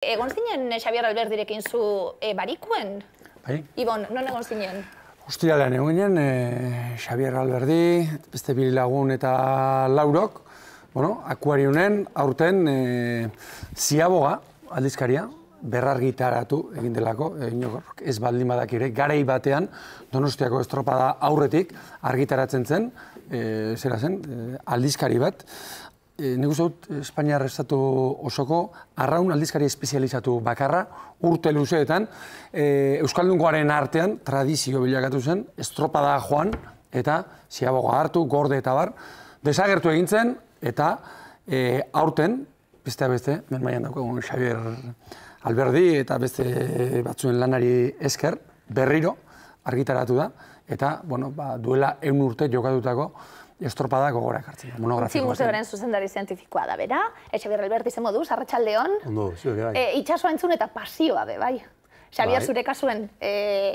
Egon zinen Xabier Alberdirekin zu barikuen? Bai. Ibon, non egon zinen? Ostiralean egon ginen, Xabier Alberdi, beste bi lagun eta Laurok, Akuariunen aurten Ziaboga aldizkaria, berrargitaratu egin delako, ez baldin badak ere, garai batean Donostiako estropada aurretik argitaratzen zen, aldizkari bat. Nik uste dut, Espainiar estatu osoko arraun aldizkari espezializatu bakarra, urte luzeetan, Euskaldungoaren artean tradizio bilakatu zen, estropada joan eta Ziaboga hartu, gorde eta bar, desagertu egin zen, eta aurten, beste mailan daukagun Xabier Alberdi eta beste batzuen lanari esker, berriro argitaratu da, eta duela 100 urte jokatutako estropada gogora ekartzen. Utzi museoaren zuzendari zientifikoa da, bera? Xabier Alberdi zen moduz, arratsaldeon. Ondo, zuek bai. Itxasoa entzun eta pasioa be, bai. Xabier, zure kasuen,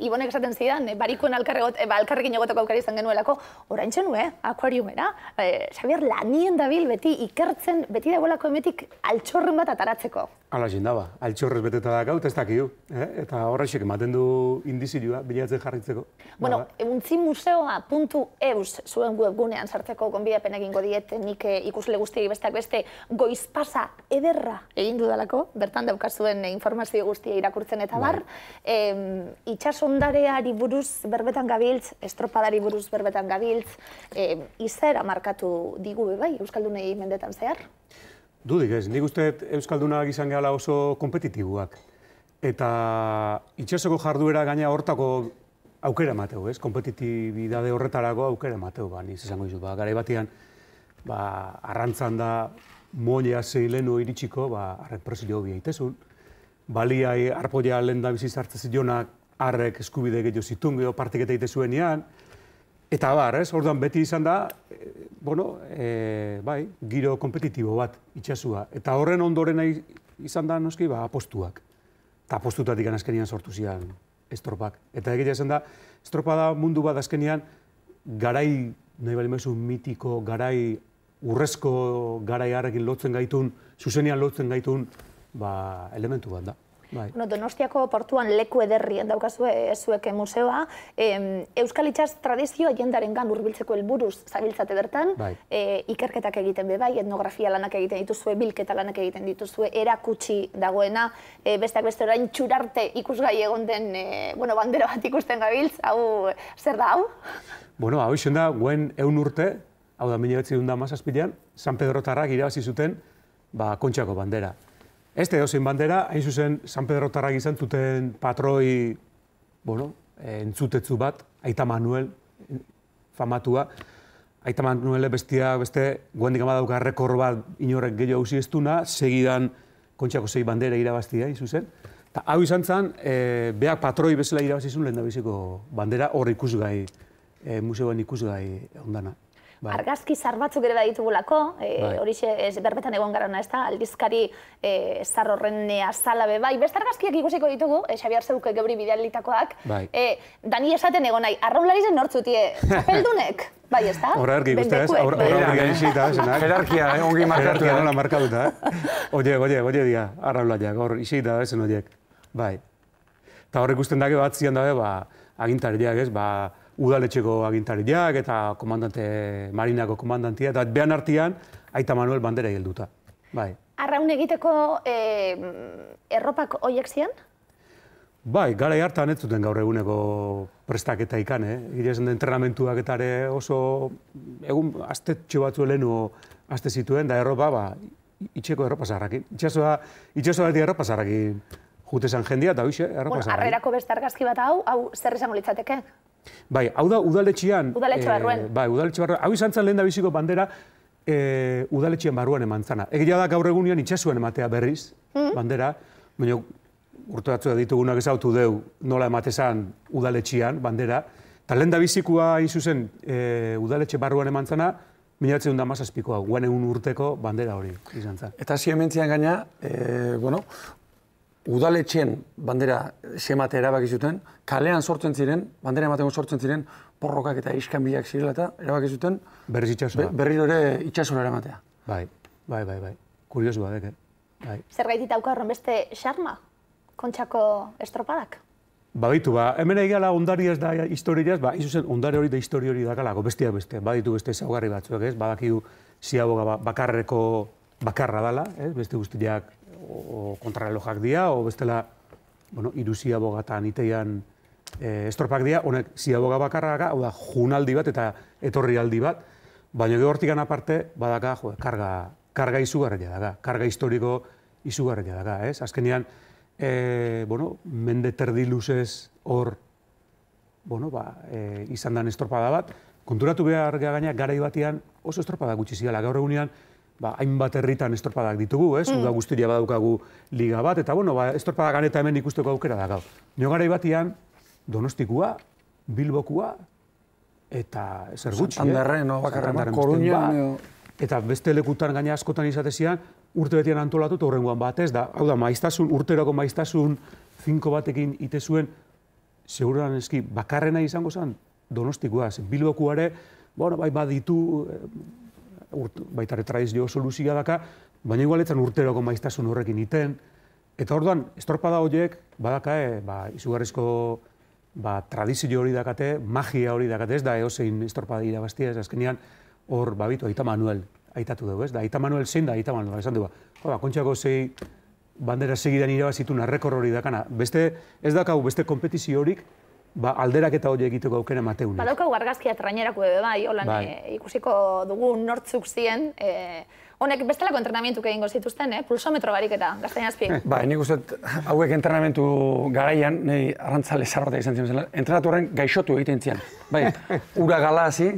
Ibonek esaten zidan, barikuen alkarrekin egoteko aukera izan genuelako, oraintxe nue, akuariumera. Xabier, lanien dabil beti ikertzen, beti dagoelako emetik altxorren bat ataratzeko. Hala zindaba, altxorrez beteta da gaut ez dakiu, eta horrexek ematen du indizilua bilatzen jarritzeko. Bueno, untzimuseoa.eus zuen webgunean sartzeko gonbidapen egingo diet, nik ikusle guztiei besteak beste goizpasa ederra egin dudalako, bertan daukazuen informazio guztia irakurtzen eta bar, itxasondareari buruz berbetan gabiltz, estropadari buruz berbetan gabiltz, izera markatu digu bai, Euskaldunei mendetan zehar? Dudik ez, nik uste Euskaldunak izan gehala oso kompetitibuak. Eta itxasoko jarduera gaina hortako aukera emateu, ez? Kompetitibidade horretarako aukera emateu, niz esango izu. Garai batean, arrantzan da moia zeilenu iritsiko, arrepresio bi aitezun. Baliai arpoia lehen da biziz hartzen zionak, arrek eskubide gehiago zitun, geho partiketa itezuenean. Eta ez, orduan beti izan da, giro kompetitibo bat itxasua. Eta horren ondoren izan da, noski, apostuak. Eta apostutatik azkenian sortu zian estropak. Eta egitea izan da, estropada mundu bat azkenian garai, nahi bali mezu, mitiko, garai, urrezko garai harrekin lotzen gaitun, zuzenian lotzen gaitun, elementu bat da. Donostiako portuan leku ederrien daukazue zuek museoa. Euskal Itxas tradizioa jendarengan hurbiltzeko helburuz zabiltzate bertan. Ikerketak egiten be bai, etnografia lanak egiten dituzue, bilketa lanak egiten dituzue, erakutsi dagoena, besteak beste orain txurarte ikusgai egon den bandera bat ikusten gabiltz, hau zer da hau? Hau izan da, guen 100 urte, hau da 1917an, San Pedrotarrak irabazi zuten Kontxako bandera. Ez da edozein bandera, hain zuzen San Pedrotarrak izan zuten patroi entzutetzu bat, Aita Manuel famatua. Aita Manuele beste guendik amadauka rekor bat inorrek gehiago hauzi estuna, segidan Kontxako 6 bandera irabaztia, hain zuzen. Hau izan zen, beak patroi bezala irabazizun lehen da biziko bandera hor ikusgai, museoan ikusgai ondana. Argazki zar batzuk ere baditugulako, horixe berbetan egon garana ez da, aldizkari zar horren azala be bai. Beste argazkiak ikusiko ditugu, Xabier zeuke geuri bidealitakoak. Dani esaten egon nahi, arraunlari zen nortzutie, txapeldunek? Bai, ez da? Horra ergi guzti ez, horra ergi gaixita, esenak. Jerarkia, ongi markatu da. Nola markatuta, Oie dia, arraunlariak, hor isita esen horiek. Bai. Eta horrek usten dake bat zian dabe, agintariak ez, udaletxeko agintariak eta marinako komandantia, eta behan artian Aita Manuel bandera helduta. Arraun egiteko erropak horiek zian? Bai, garai hartan ez zuten gaur eguneko prestaketa ikan, Egia esan da entrenamentuak eta oso egun astetxo batzu lehenu aste zituen, da erropa, itxeko erropa zaharrakin. Itxasoa beti erropa zaharrakin jute zan jendia, eta hoxe, erropa zaharrakin. Arrerako beste argazki bat hau zer izango litzateke? Bai, hau da udaletxean... Udaletxe barruen. Bai, udaletxe barruen. Hau izan zen lehen da biziko bandera udaletxean barruan eman zana. Egia da gaur egunean itxasuan ematea berriz, bandera, baina urte batzua ditugunak ezautu deu nola ematezan udaletxean bandera, eta lehen da bizikoa hain zuzen udaletxe barruan eman zana, 1917koa, guen egun urteko bandera hori izan zen. Eta hasi hementzian gaina, udaletxeen bandera semate erabaki zuten, kalean sortzen ziren, bandera emateko sortzen ziren, porrokak eta iskanbilak zirela eta erabaki zuten berriz itxasora. Berriro ere itxasora eramatea. Bai. Kuriosua deke. Zer gaitit dauka horren beste xarma, Kontxako estropadak? Baditu, hemen egala ondari ez da historiaz, izuzen ondari hori da histori hori dakalako, bestiak beste, baditu beste ezaugarri batzuek, ez? Badakigu ziaboga bakarreko bakarra dala, ez? Beste guztiak kontrarelojak dira, o bestela, hiru ziabogatan iteian estropak dira, honek ziaboga bakarra daka, hau da, junaldi bat eta etorrialdi bat, baina gehortikan aparte, badaka, karga izugarria daga, karga historiko izugarria daga, ez? Azkenean, mende terdi luzez hor, izan den estropada bat, konturatu behar gaina garai batean oso estropada gutxi zidala. Gaur egunean, hainbat herritan estropadak ditugu, ez? Uda guztia badaukagu liga bat, eta estropada ganeta hemen ikusteko aukera da gau. Nio garai batean, Donostikoa, Bilbokua, eta zer gutxi, Santanderren, Bakarren, Koruñan, eta beste lekutan gaina askotan izatezian, urte betian antolatu eta horrengoan batez, da, hau da, urteroko maiztasun finko batekin ite zuen, seguran eski, bakarrena izango zen, Donostikoa, Bilbokuare, bai baditu, baitare tradizio soluzia daka, baina igualetzen urteroko maiztasun horrekin iten, eta orduan, estropada horiek, badaka, izugarrizko tradizio hori dakate, magia hori dakate, ez da eosein estropada irabaztia, ez azkenean, hor, babitu, Aita Manuel, aitatu dugu, ez da, Aita Manuel zein da, Aita Manuel, esan du, Kontxako zei bandera segidan irabazitu narrekor hori dakana, ez dakau beste kompetizio horik, alderak eta hori egiteko aukera emateun. Badaukagu argazkia trainerako bai, holan ikusiko dugu nortzuk ziren, honek bestelako entrenamientuk egingo zituzten, pulsometro barik eta Gaztainazpi. Nik uste hauek entrenamentu garaian, nahi arrantzale zarrota izan ziren zela, entrenatu horren gaixotu egiten zian. Bai, ura galazi,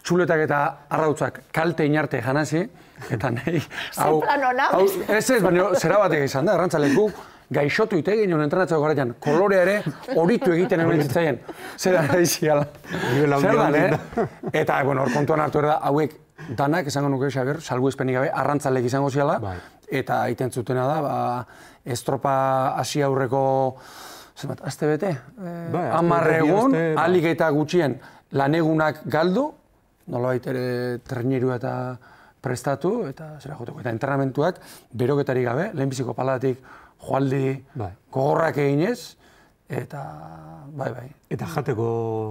txuletak eta arrautzak kalte inarte janazi, eta nahi... Zer plan hona? Ez, baina zera batek izan da, arrantzaleku gaixotu ite egin entrenatzeko garaian, kolorea ere horitu egiten egon zitzaien. Zer da nahi ziala. Zer da, Eta, hor kontuan hartu da, hauek danak, esango nuke, Xabier, salbuespenik gabe, arrantzalek izango ziala, eta egiten zutena da, estropa hasi aurreko, azte bete? 10 egun, ahalik eta gutxien lanegunak galdu, nolabait ere trainerua eta prestatu, eta zera joteko, eta entrenamentuak beroketarik gabe, lehenbiziko palatik joaldi gogorrak eginez, eta bai. Eta jateko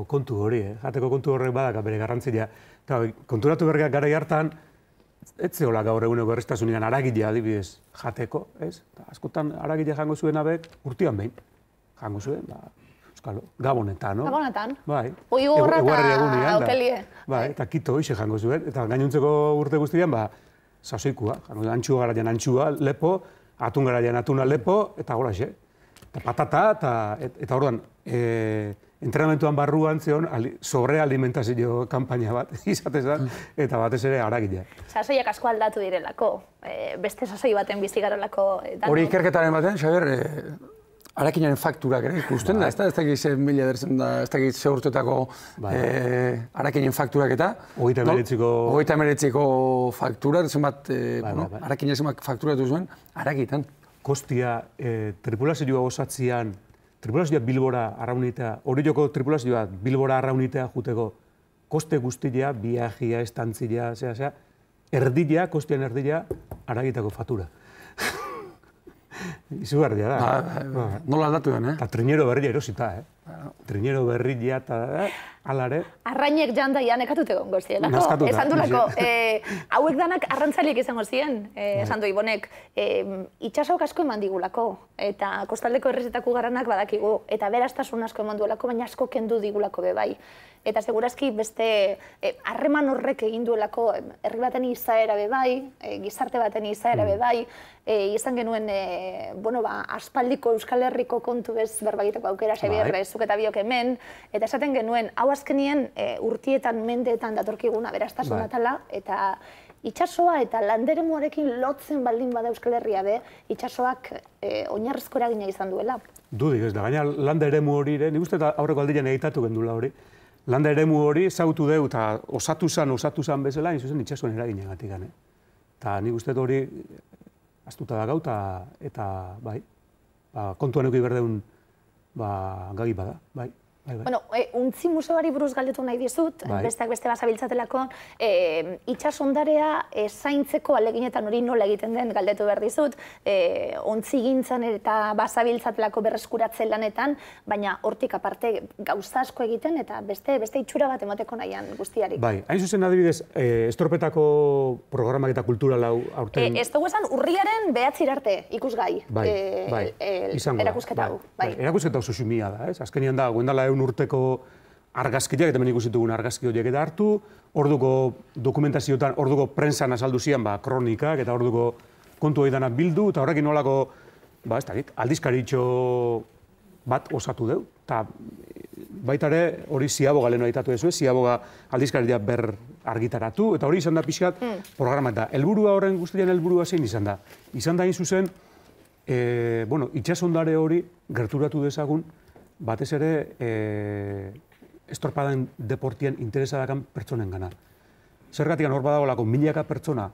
kontu hori, jateko kontu horrek badaka bere garrantzia. Konturatu berriak garai hartan, ez zehola gaur eguneko errestasunean aragilea adibidez jateko, ez? Askotan aragilea jango zuen abek urtian behin. Jango zuen, Gabonetan, no? Gabonetan? Bai. Oigo horra eta hotelie. Bai, eta kito hoxe jango zuen. Eta gainuntzeko urte guztian, sasoikua. Antxua garaian antxua, lepo, atun garaian atuna lepo, eta horaxe. Eta patata, eta orduan, entrenamentuan barruan zeon sobrealimentazio kanpaina bat izatezan, eta batez ere aragilea. Sasoiak asko aldatu direlako, beste sasoi baten bizigarelako. Hori ikerketaren batean, Xabier, arakinaren fakturak ere ikusten da, ez dakit ze mila derzen da, ez dakit ze urtetako arakinen fakturak eta 39ko faktura, zenbat arakinen zenbat fakturatu zuen, arakitan. Kostia, tripulazioa osatzean, tripulazioa Bilbora arraunitea, hori joko tripulazioa Bilbora arraunitea juteko, koste guztia, viajia, estantzia, erdila, kostian erdila, aragitako faktura. Izugarria da. Nola aldatu den, Eta trinero berria erosita, Trinero berria eta alare. Arrainek janda janekatute gongo zielako. Naskatuta. Esan duelako, hauek danak arrantzaliek izango ziren, esan du Ibonek, itxasok asko eman digulako, eta kostaldeko errezetako garanak badakigu, eta beraztasun asko eman duelako, baina asko kendu digulako bebai. Eta segurazki beste harreman horrek egin duelako herri baten izaera bebai, gizarte baten izaera bebai, izan genuen aspaldiko Euskal Herriko kontu bez berbagiteko aukera, Xabier, zuk eta biok hemen, eta esaten genuen, hau azkenien urtietan, mendeetan datorkiguna beraztasun atala, eta itxasoa eta landeremuarekin lotzen baldin bada Euskal Herria be, itxasoak oinarrizko eragina izan duela. Dudik ez da, gaina landa eremu hori, nik uste aurreko aldian egitatu gendula hori, landa eremu hori zautu deu eta osatu zan bezala, zuzen itxasoan eraginegatik. Eta nik uste hori astuta da gau, eta bai, kontuan euki berdeun gagi bada, bai. Bueno, untzi museoari buruz galdetu nahi dizut, besteak beste basabiltzatelako, itsasondarea zaintzeko aleginetan hori nola egiten den galdetu behar dizut, ontzi gintzan eta basabiltzatelako berreskuratze lanetan, baina hortik aparte gauza asko egiten eta beste itxura bat emateko nahian guztiari. Bai, hain zuzen adibidez, estropetako programak eta kultural hau aurten... Ez dugu esan, urriaren 9 arte ikusgai erakusketa hau. Erakusketa hau susumia da, ez? Azkenian da, guendala urteko argazkiak, eta hemen ikusi dugun argazki horiek eta hartu, orduko dokumentazioetan, orduko prentsan azaldu zian, kronikak, eta orduko kontu hori danak bildu, eta horrekin nolako, ez dakit, aldizkaritxo bat osatu deu. Eta baita ere, hori Ziaboga lehenu aitatu dezu, Ziaboga aldizkaritia ber argitaratu, eta hori izan da pixkat programa. Eta helburua horren guztian helburua zein izan da. Izan da hain zuzen, itsasondare hori gerturatu dezagun, batez ere, estropadan deportien interesadakan pertsonen gana. Zergatik hor badagolako milaka pertsona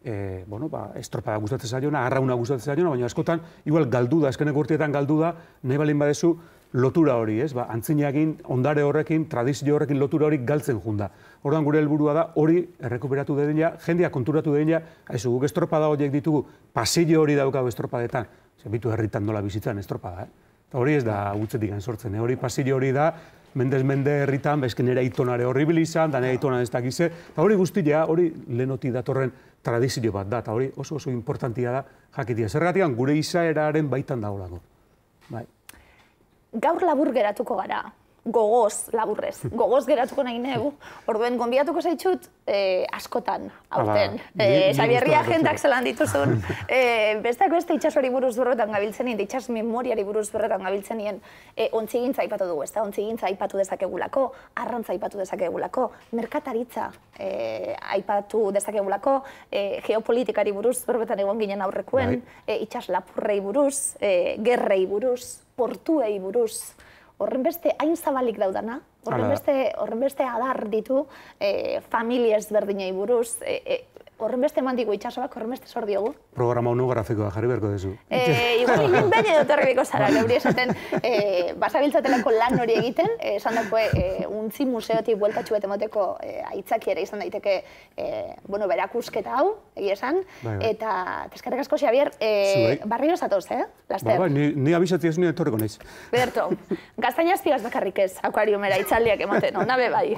estropada gustatzen zaiona, arrauna gustatzen zaiona, baina askotan, igual galdu da, eskeneko urteetan galdu da, nahi balin badezu lotura hori, ez? Antzinakin, ondare horrekin, tradizio horrekin lotura hori galtzen junda. Orduan gure helburua da, hori errekuperatu dedila, jendea konturatu dedila, haizu, guk estropada horiek ditugu, pasillo hori daukau estropadetan, bitu herritan nola bizitzan estropada, hori ez da gutzetik sortzen, hori pasillo hori da, mendez-mende herritan, bezken ere aitonare horribil izan, da nire aitonan ez dakize, eta hori guztia, hori lehenoti datorren tradizio bat da, eta hori oso importantia da jakitia. Zergatik gure izaeraren baitan dagoelako. Gaur labur geratuko gara, gogoz laburrez, gogoz geratuko nahi negu, orduen gonbidatuko zaitxut askotan, aurten. Xabierri agendak zelan dituzun, besteak beste itxasori buruz berretan gabiltzen nien, itxas memoriari buruz berretan gabiltzen nien, ontzigintza aipatu dugu, ez da, ontzigintza aipatu dezakegulako, arrantza aipatu dezakegulako, merkataritza aipatu dezakegulako, geopolitikari buruz berretan egon ginen aurrekuen, itxas lapurrei buruz, gerrei buruz, portuei buruz, horren beste hain zabalik daudana, horren beste adar ditu familia ezberdinei buruz, horren beste eman digu itxasoak, horren beste zor diogu. Programa monografikoa jarri beharko dezu. Igual inen behin edo torribiko zara, neuri esaten, basabiltzatelako lan hori egiten, esan dako untzi museotik bueltatxu bat emoteko aitzakiera izan daiteke berakusketa hau, egia esan, eta eskerrik asko, Xabier, barriro zatoz, laster? Ni abizati ez nire etorriko naiz. Berto, gaztaina azpigaz bakarrik ez, akuariumera itzaldiak ematen, onabe bai.